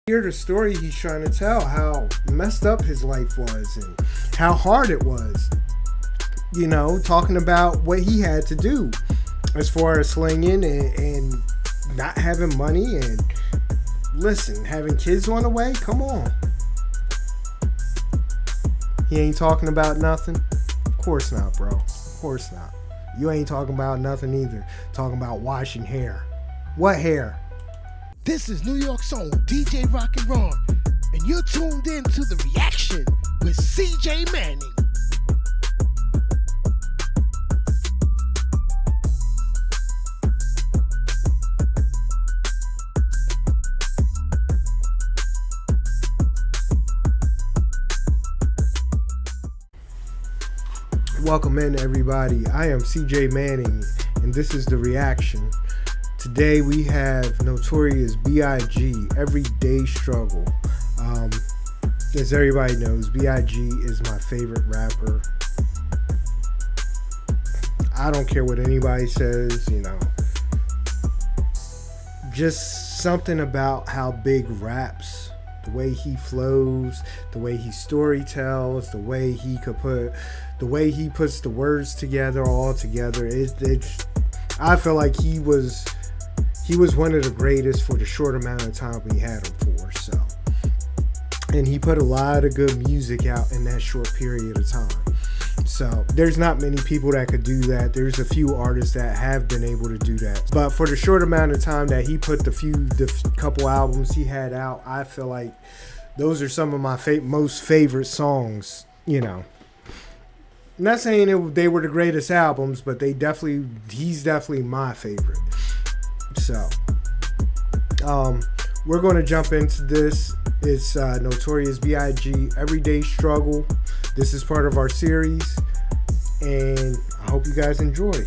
Hear the story he's trying to tell, how messed up his life was and how hard it was. You know, talking about what he had to do as far as slinging and not having money and listen, having kids on the way. Come on. He ain't talking about nothing? Of course not, bro. Of course not. You ain't talking about nothing either. Talking about washing hair. What hair? This is New York's own DJ Rock and Ron, and you're tuned in to The Reaction with CJ Manning. Welcome in, everybody. I am CJ Manning, and this is The Reaction. Today we have Notorious B.I.G. Everyday Struggle. As everybody knows, B.I.G. is my favorite rapper. I don't care what anybody says, you know. Just something about how Big raps, the way he flows, the way he story tells, the way he puts the words together all together. I feel like he was one of the greatest for the short amount of time we had him for. So, and he put a lot of good music out in that short period of time. So there's not many people that could do that. There's a few artists that have been able to do that. But for the short amount of time that he put the couple albums he had out, I feel like those are some of my most favorite songs, you know. I'm not saying they were the greatest albums, but he's definitely my favorite. So, we're going to jump into this. It's Notorious B.I.G. Everyday Struggle. This is part of our series, and I hope you guys enjoy.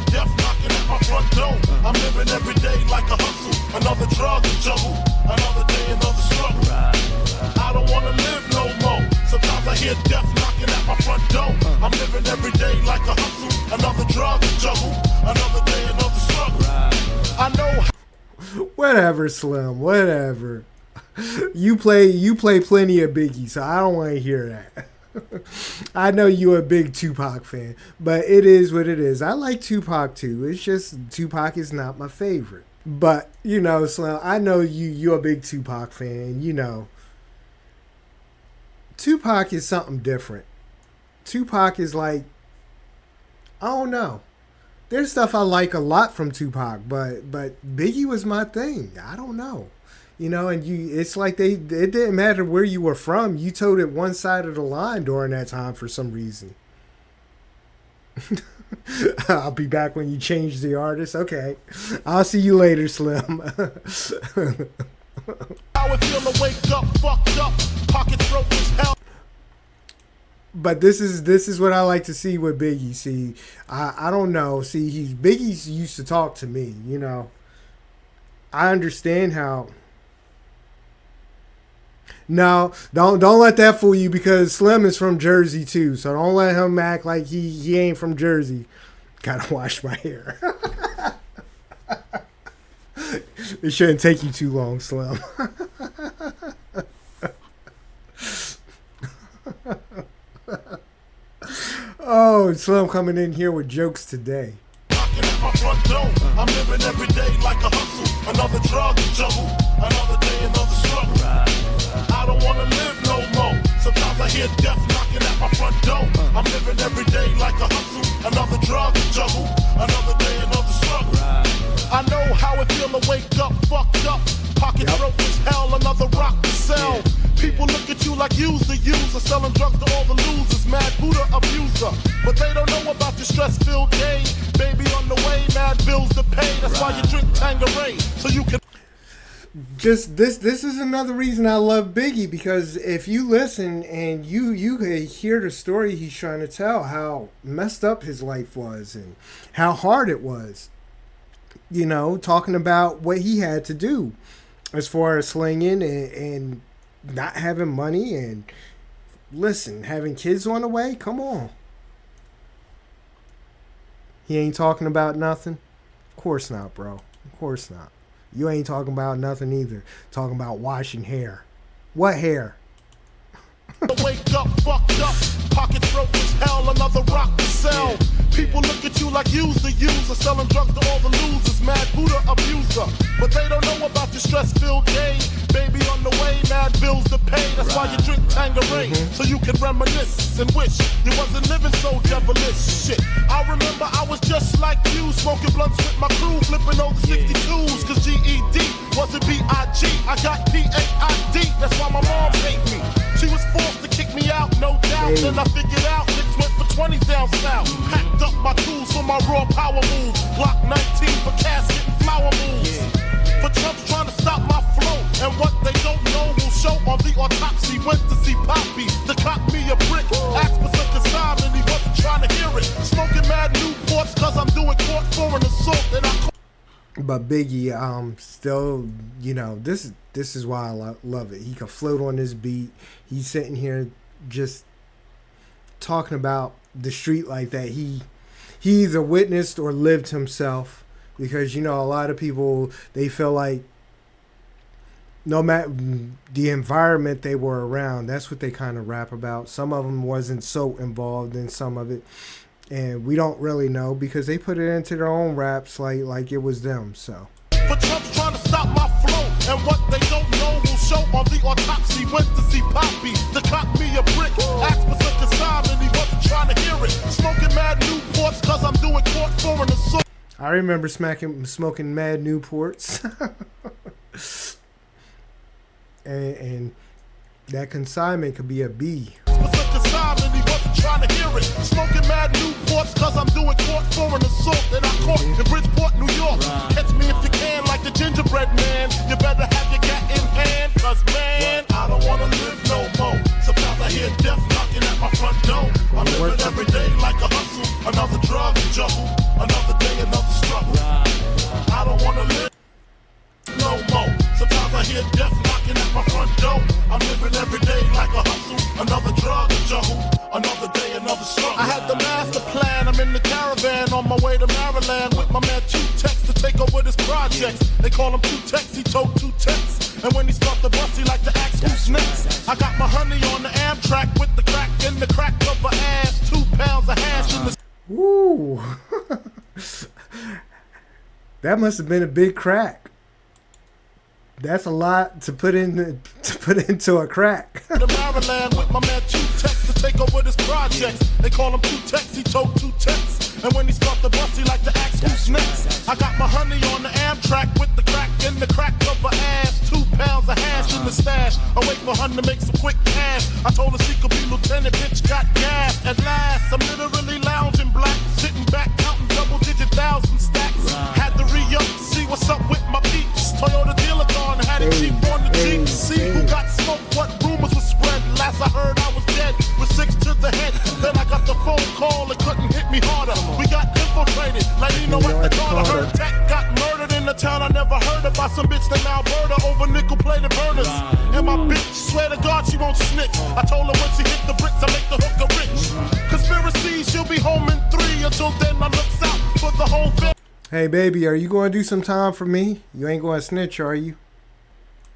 Death knocking at my front door. I'm living every day like a hustle. Another drug juggle. Another day, another struggle. I don't want to live no more. Sometimes I hear death knocking at my front door. I'm living every day like a hustle. Another drug juggle. Another day, another struggle. I know. Whatever, Slim. Whatever. You play plenty of Biggie, so I don't want to hear that. I know you're a big Tupac fan, but it is what it is. I like Tupac too. It's just Tupac is not my favorite. But, you know, Slim, I know you're a big Tupac fan. You know, Tupac is something different. Tupac is like, I don't know. There's stuff I like a lot from Tupac, but Biggie was my thing. I don't know. You know, and it's like it didn't matter where you were from. You toted one side of the line during that time for some reason. I'll be back when you change the artist. Okay. I'll see you later, Slim. But this is what I like to see with Biggie. See, I don't know. See, Biggie's used to talk to me, you know. I understand how. No, don't let that fool you, because Slim is from Jersey too. So don't let him act like he ain't from Jersey. Gotta wash my hair. It shouldn't take you too long, Slim. Oh, Slim coming in here with jokes today. I'm living every day like a hustle. Another drug juggle. Another day, another struggle. I don't want to live no more. Sometimes I hear death knocking at my front door. I'm living every day like a hustle. Another drug juggle. Another day, another struggle. I know how it feel to wake up fucked up. Pockets broke as hell. Another rock to sell. People look at you like you's the user, selling drugs to all the losers, mad Buddha abuser. But they don't know about the stress-filled day. Baby on the way, mad bills to pay. That's why you drink Tanqueray, so you can. just this is another reason I love Biggie, because if you listen and you could hear the story he's trying to tell, how messed up his life was and how hard it was. You know, talking about what he had to do as far as slinging and not having money, and listen, having kids on the way. Come on. He ain't talking about nothing? Of course not, bro. Of course not. You ain't talking about nothing either. Talking about washing hair. What hair? Wake up, fucked up, pockets broke as hell, another rock to sell. People look at you like you's the user, selling drugs to all the losers, mad Buddha abuser. But they don't know about your stress-filled day. Baby on the way, mad bills to pay. That's why you drink Tanqueray, so you can reminisce and wish you wasn't living so devilish. Shit, I remember I was just like you, smoking blunts with my crew, flipping over 62s, cause GED wasn't B-I-G. I got P-A-I-D, that's why my mom paid me. She was forced to kick me out, no doubt. Then I figured out niggas went for 20s down south. Packed up my tools for my raw power move. Glock 19 for casket and flower moves. For chumps trying to stop my flow. And what they don't know will show on the autopsy. Went to see Poppy to cop me a brick. Asked for some consignment, he wasn't trying to hear it. Smoking mad Newports cause I'm doing court for an assault. And I But Biggie, still, you know, this is why I love it. He can float on this beat. He's sitting here just talking about the street life that he either witnessed or lived himself. Because, you know, a lot of people, they feel like no matter the environment they were around, that's what they kind of rap about. Some of them wasn't so involved in some of it. And we don't really know because they put it into their own raps like it was them. So for chumps trying to stop my flow, and what they don't know will show on the autopsy. Went to see Poppy to cop me a brick. Asked for some consignment, he wasn't trying to hear it. Smoking mad Newports cause I'm doing court for an assault. I remember smoking mad Newports. and that consignment could be a B. He wasn't trying to hear it. Smoking mad Newports cause I'm doing court for an assault that I caught in Bridgeport, New York. Catch me if you can like the gingerbread man. You better have your gat in hand, cause man, I don't wanna live no more. Sometimes I hear death knocking at my front door. I'm living every day like a hustle, another drug juggle, another day, another struggle. I don't wanna live no more. Sometimes I hear death knocking at my front door. I'm living every day like a hustle, another drug juggle, another day, another struggle. I had the master plan, I'm in the caravan on my way to Maryland with my man 2Tex to take over this project. They call him 2Tex, he told 2Tex. And when he start the bus, he like to ask who's next. I got my honey on the Amtrak with the crack in the crack of her ass. 2 pounds of hash in the... Woo! That must have been a big crack. That's a lot to put into a crack. The Maryland with my man 2Tex to take over this project. They call him 2Tex, he told 2Tex. And when he start the bus, he like to ask who's next. I got my honey on the Amtrak with the crack in the crack of her ass. 2 pounds of hash in the stash. I wait for her to make some quick cash. I told her she could be lieutenant, bitch got gas. At last, I'm literally lounging black, sitting back counting double-digit thousand stacks. Had to re-up to see what's up with my peeps. Toyota dealer gone, had it cheap on the Jeep. See who got smoked, what rumors were spread. Last I heard I was dead, with 6 to the head. Then I got the phone call, it couldn't hit me harder. We got infiltrated, like Nino at the corner. Heard Tech got murdered in the town I never heard of by some bitch named Alberta over nickel-plated burners. And my bitch, swear to God she won't snitch. I told her when she hit the bricks, I make the hooker rich. Conspiracy, she'll be home in 3. Until then, I looks out for the whole family. Hey, baby, are you going to do some time for me? You ain't going to snitch, are you?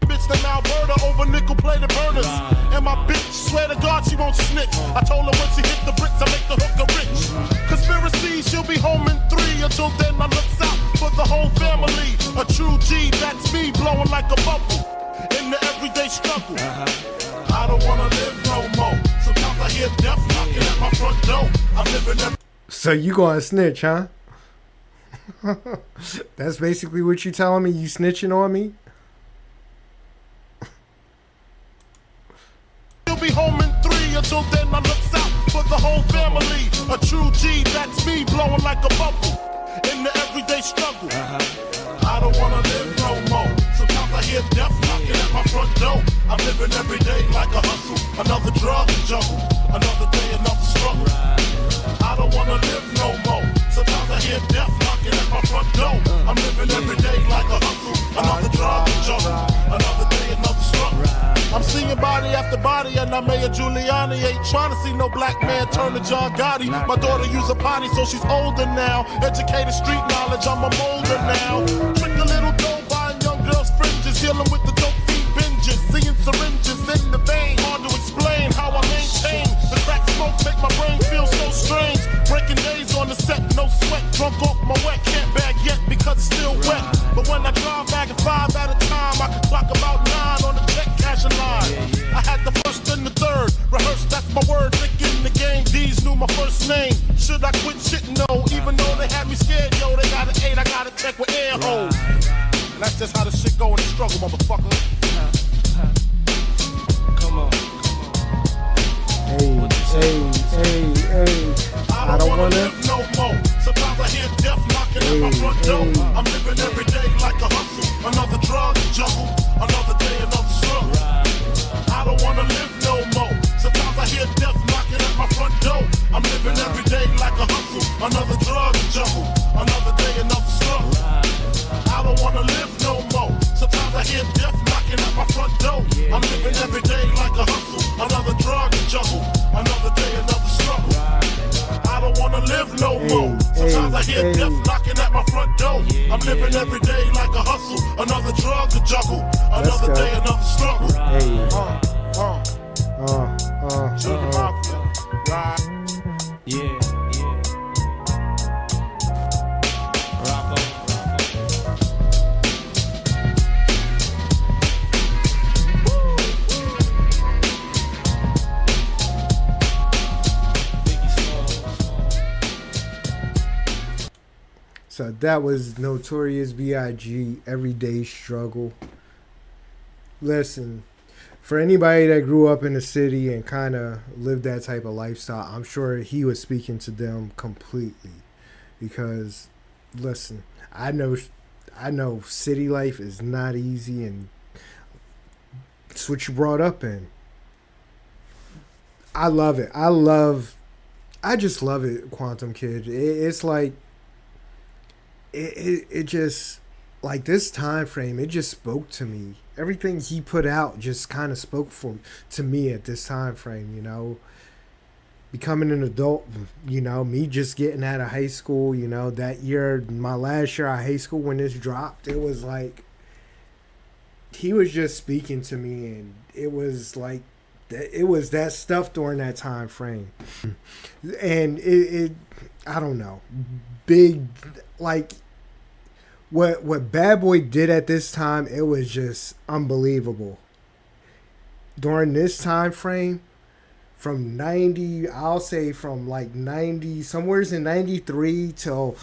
Bitch named Alberta over nickel-plated burners. And my bitch, swear to God she won't snitch. I told her when she hit the bricks, I make the hooker rich. Conspiracy, she'll be home in 3. Until then, I looks out for the whole family. A true G, that's me, blowing like a bubble in the everyday struggle. I don't wanna live no more. Sometimes I hear death knocking at my front door. I'm living every... So you going to snitch, huh? That's basically what you telling me? You snitching on me? You'll be home in 3. Until then, I looks out for the whole family. A true G, that's me, blowing like a bubble in the everyday struggle. I don't wanna live no more. Sometimes I I hear death knocking at my front door. I'm living every day like a hustle. Another drug juggle. Another day, another struggle. I don't wanna live no more. Sometimes I hear death knocking at my front door. I'm living every day like a hustle. Another drug juggle. Another day, another struggle. I'm seeing body after body, and I'm Mayor Giuliani. Ain't trying to see no black man turn to John Gotti. My daughter use a potty, so she's older now. Educated street knowledge, I'm a molder now. Trick a little dough, buying young girls' fringes. Dealing with the dope fiend binges. Seeing syringes in the vein. Hard to explain how I maintain. The crack smoke make my brain feel so strange. Breaking days on the set, no sweat. Drunk off my wet, can't bag yet because it's still wet. But when I drive back at 5 at a time, I can clock about 9 on the check cashing line. I had the first and the third. Rehearsed, that's my word. Thinking the game, D's knew my first name. Should I quit shit? No. Even though they had me scared, yo, they got an 8, I got a tech with air holes. And that's just how the shit go in the struggle, motherfucker. Come on. Hey. I don't wanna live no more. Sometimes I hear death knocking at my front door. I'm living every day like a hustle. Another drug juggle. Another day, another struggle. I don't wanna live no more. Sometimes I hear death knocking at my front door. I'm living every day like a hustle. Another drug juggle. Another day, another struggle. I don't wanna live no more. Sometimes I hear death knocking at my front door. I'm living every day like a hustle. Another drug juggle. Another day, another struggle. I don't wanna live no more. Sometimes I hear death knocking at my front door. I'm living every day like a hustle. Another drug to juggle. Another day, another struggle. Yeah. Rocco. So that was Notorious B.I.G. Everyday Struggle. Listen, for anybody that grew up in the city and kind of lived that type of lifestyle, I'm sure he was speaking to them completely. Because, listen, I know city life is not easy, and it's what you brought up in. I love it. I just love it, Quantum Kid. It's like, it just, like, this time frame, it just spoke to me. Everything he put out just kind of spoke to me at this time frame, you know. Becoming an adult, you know, me just getting out of high school, you know, that year, my last year of high school when this dropped, it was like, he was just speaking to me, and it was like, it was that stuff during that time frame. And it I don't know, big, like, what Bad Boy did at this time, it was just unbelievable. During this time frame, from 90, I'll say from like 90, somewhere's in 93 till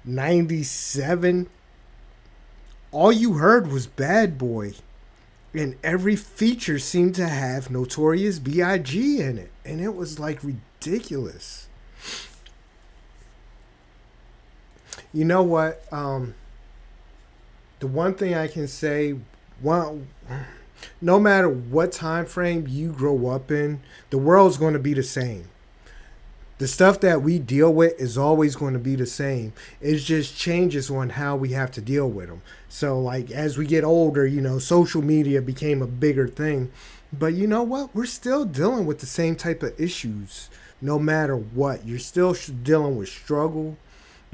97, all you heard was Bad Boy. And every feature seemed to have Notorious B.I.G. in it. And it was like ridiculous. You know what? The one thing I can say, no matter what time frame you grow up in, the world's going to be the same. The stuff that we deal with is always going to be the same. It just changes on how we have to deal with them. So, like, as we get older, you know, social media became a bigger thing. But you know what? We're still dealing with the same type of issues, no matter what. You're still dealing with struggle.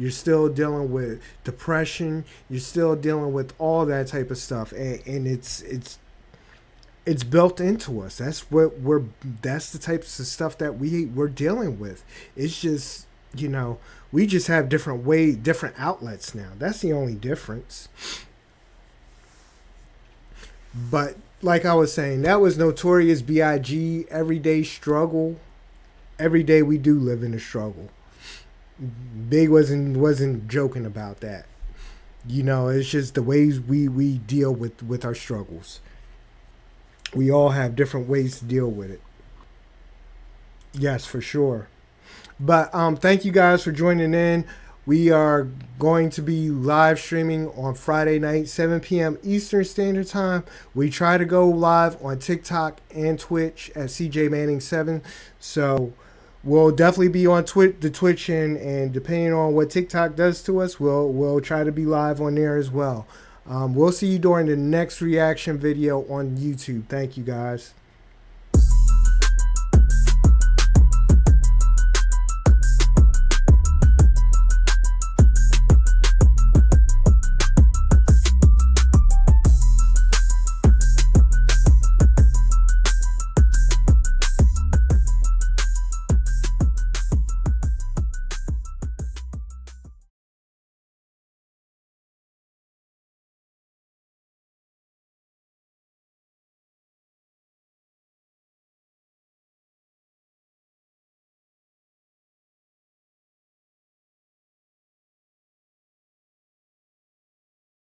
You're still dealing with depression. You're still dealing with all that type of stuff, and it's built into us. That's the types of stuff that we're dealing with. It's just, you know, we just have different outlets now. That's the only difference. But like I was saying, that was Notorious B.I.G. Everyday Struggle. Every day we do live in a struggle. Big wasn't joking about that. You know, it's just the ways we deal with our struggles. We all have different ways to deal with it. Yes, for sure. But thank you guys for joining in. We are going to be live streaming on Friday night, 7 p.m. Eastern Standard Time. We try to go live on TikTok and Twitch at CJ Manning 7. So we'll definitely be on the Twitch, and depending on what TikTok does to us, we'll try to be live on there as well. We'll see you during the next reaction video on YouTube. Thank you, guys.